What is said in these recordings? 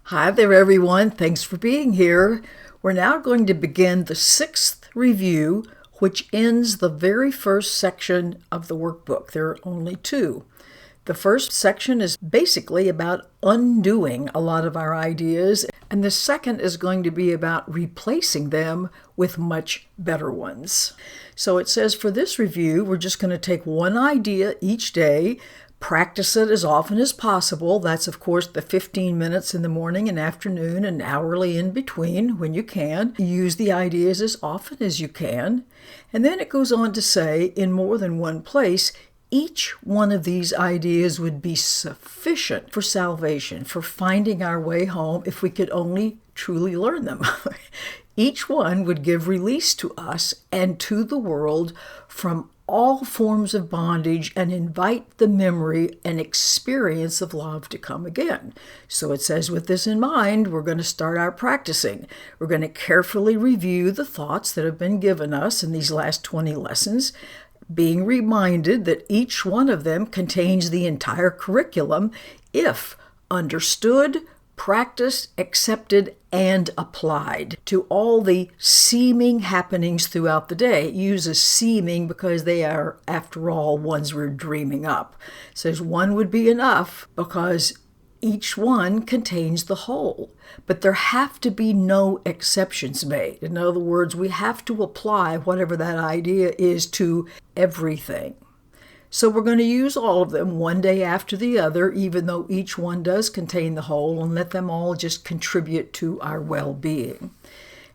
Hi there, everyone. Thanks for being here. We're now going to begin the 6th review, which ends the very first section of the workbook. There are only 2. The first section is basically about undoing a lot of our ideas, and the second is going to be about replacing them with much better ones. So it says for this review, we're just going to take one idea each day, practice it as often as possible. That's, of course, the 15 minutes in the morning and afternoon and hourly in between when you can. Use the ideas as often as you can. And then it goes on to say, in more than one place, each one of these ideas would be sufficient for salvation, for finding our way home if we could only truly learn them. Each one would give release to us and to the world from all forms of bondage and invite the memory and experience of love to come again. So it says, with this in mind, we're going to start our practicing. We're going to carefully review the thoughts that have been given us in these last 20 lessons, being reminded that each one of them contains the entire curriculum if understood, practiced, accepted, and applied to all the seeming happenings throughout the day. It uses seeming because they are, after all, ones we're dreaming up. It says one would be enough because each one contains the whole. But there have to be no exceptions made. In other words, we have to apply whatever that idea is to everything. So we're going to use all of them one day after the other, even though each one does contain the whole, and let them all just contribute to our well-being.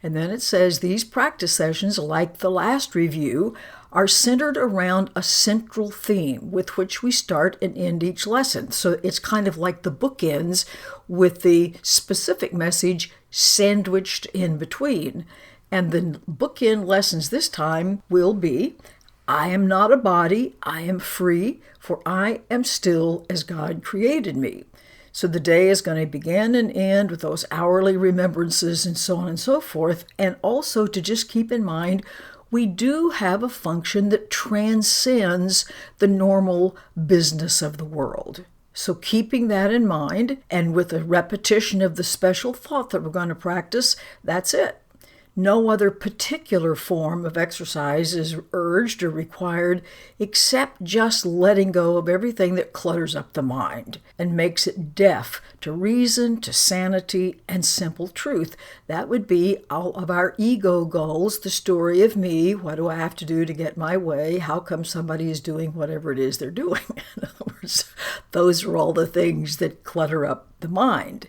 And then it says these practice sessions, like the last review, are centered around a central theme with which we start and end each lesson. So it's kind of like the bookends with the specific message sandwiched in between. And the bookend lessons this time will be, I am not a body, I am free, for I am still as God created me. So the day is going to begin and end with those hourly remembrances and so on and so forth. And also to just keep in mind, we do have a function that transcends the normal business of the world. So keeping that in mind, and with a repetition of the special thought that we're going to practice, that's it. No other particular form of exercise is urged or required except just letting go of everything that clutters up the mind and makes it deaf to reason, to sanity, and simple truth. That would be all of our ego goals, the story of me, what do I have to do to get my way, how come somebody is doing whatever it is they're doing. In other words, those are all the things that clutter up the mind.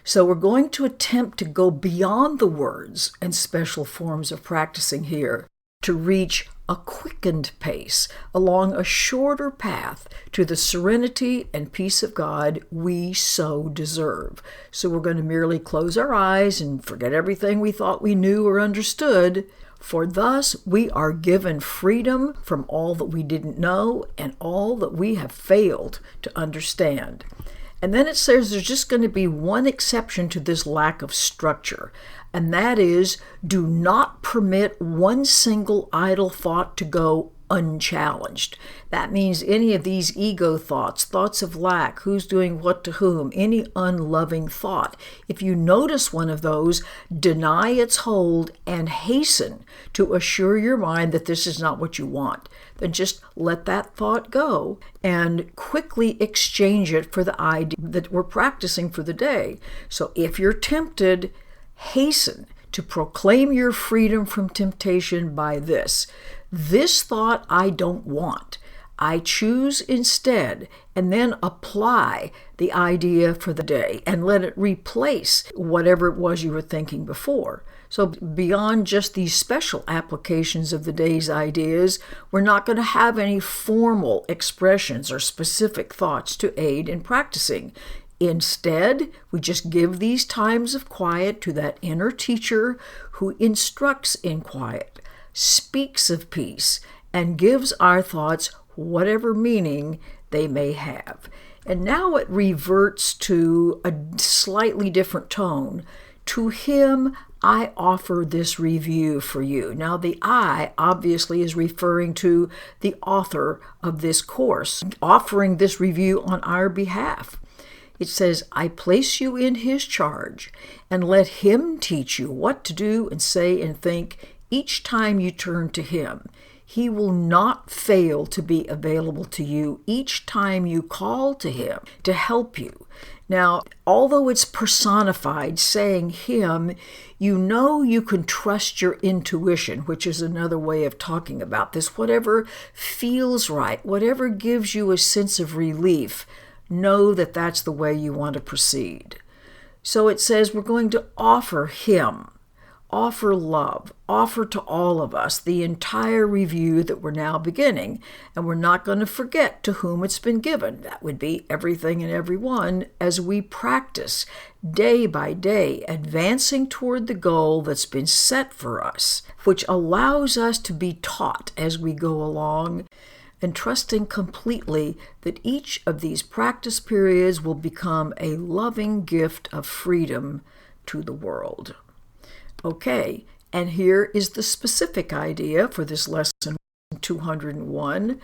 So we're going to attempt to go beyond the words and special forms of practicing here to reach a quickened pace along a shorter path to the serenity and peace of God we so deserve. So we're going to merely close our eyes and forget everything we thought we knew or understood, for thus we are given freedom from all that we didn't know and all that we have failed to understand. And then it says there's just going to be one exception to this lack of structure, and that is, do not permit one single idle thought to go unchallenged. That means any of these ego thoughts, thoughts of lack, who's doing what to whom, any unloving thought. If you notice one of those, deny its hold and hasten to assure your mind that this is not what you want. Then just let that thought go and quickly exchange it for the idea that we're practicing for the day. So if you're tempted, hasten to proclaim your freedom from temptation by this. This thought I don't want. I choose instead, and then apply the idea for the day and let it replace whatever it was you were thinking before. So beyond just these special applications of the day's ideas, we're not going to have any formal expressions or specific thoughts to aid in practicing. Instead, we just give these times of quiet to that inner teacher who instructs in quiet, speaks of peace, and gives our thoughts whatever meaning they may have. And now it reverts to a slightly different tone. To him, I offer this review for you. Now, the I obviously is referring to the author of this course, offering this review on our behalf. It says, I place you in his charge, and let him teach you what to do and say and think each time you turn to him. He will not fail to be available to you each time you call to him to help you. Now, although it's personified, saying him, you know you can trust your intuition, which is another way of talking about this. Whatever feels right, whatever gives you a sense of relief, know that that's the way you want to proceed. So it says we're going to offer him, offer love, offer to all of us the entire review that we're now beginning, and we're not going to forget to whom it's been given. That would be everything and everyone as we practice day by day, advancing toward the goal that's been set for us, which allows us to be taught as we go along, and trusting completely that each of these practice periods will become a loving gift of freedom to the world. Okay, and here is the specific idea for this lesson 201.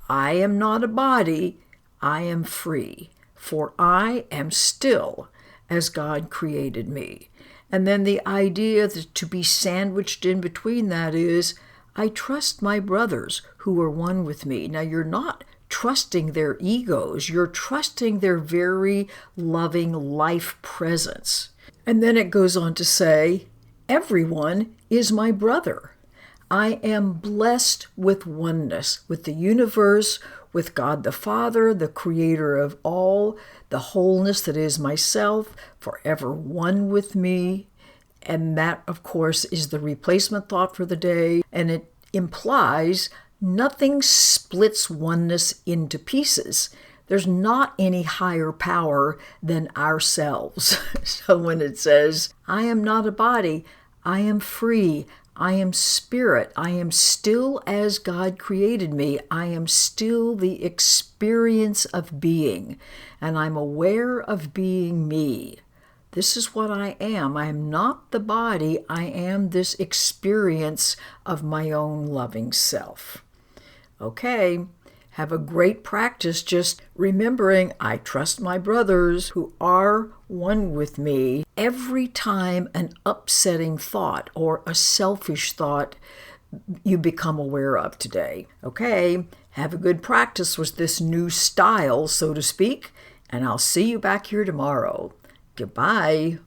I am not a body, I am free, for I am still as God created me. And then the idea that to be sandwiched in between that is, I trust my brothers who are one with me. Now, you're not trusting their egos, you're trusting their very loving life presence. And then it goes on to say, everyone is my brother. I am blessed with oneness, with the universe, with God the Father, the creator of all, the wholeness that is myself, forever one with me. And that, of course, is the replacement thought for the day. And it implies nothing splits oneness into pieces. There's not any higher power than ourselves. So when it says, I am not a body, I am free, I am spirit, I am still as God created me, I am still the experience of being, and I'm aware of being me. This is what I am. I am not the body, I am this experience of my own loving self. Okay. Have a great practice just remembering I trust my brothers who are one with me every time an upsetting thought or a selfish thought you become aware of today. Okay, have a good practice with this new style, so to speak, and I'll see you back here tomorrow. Goodbye.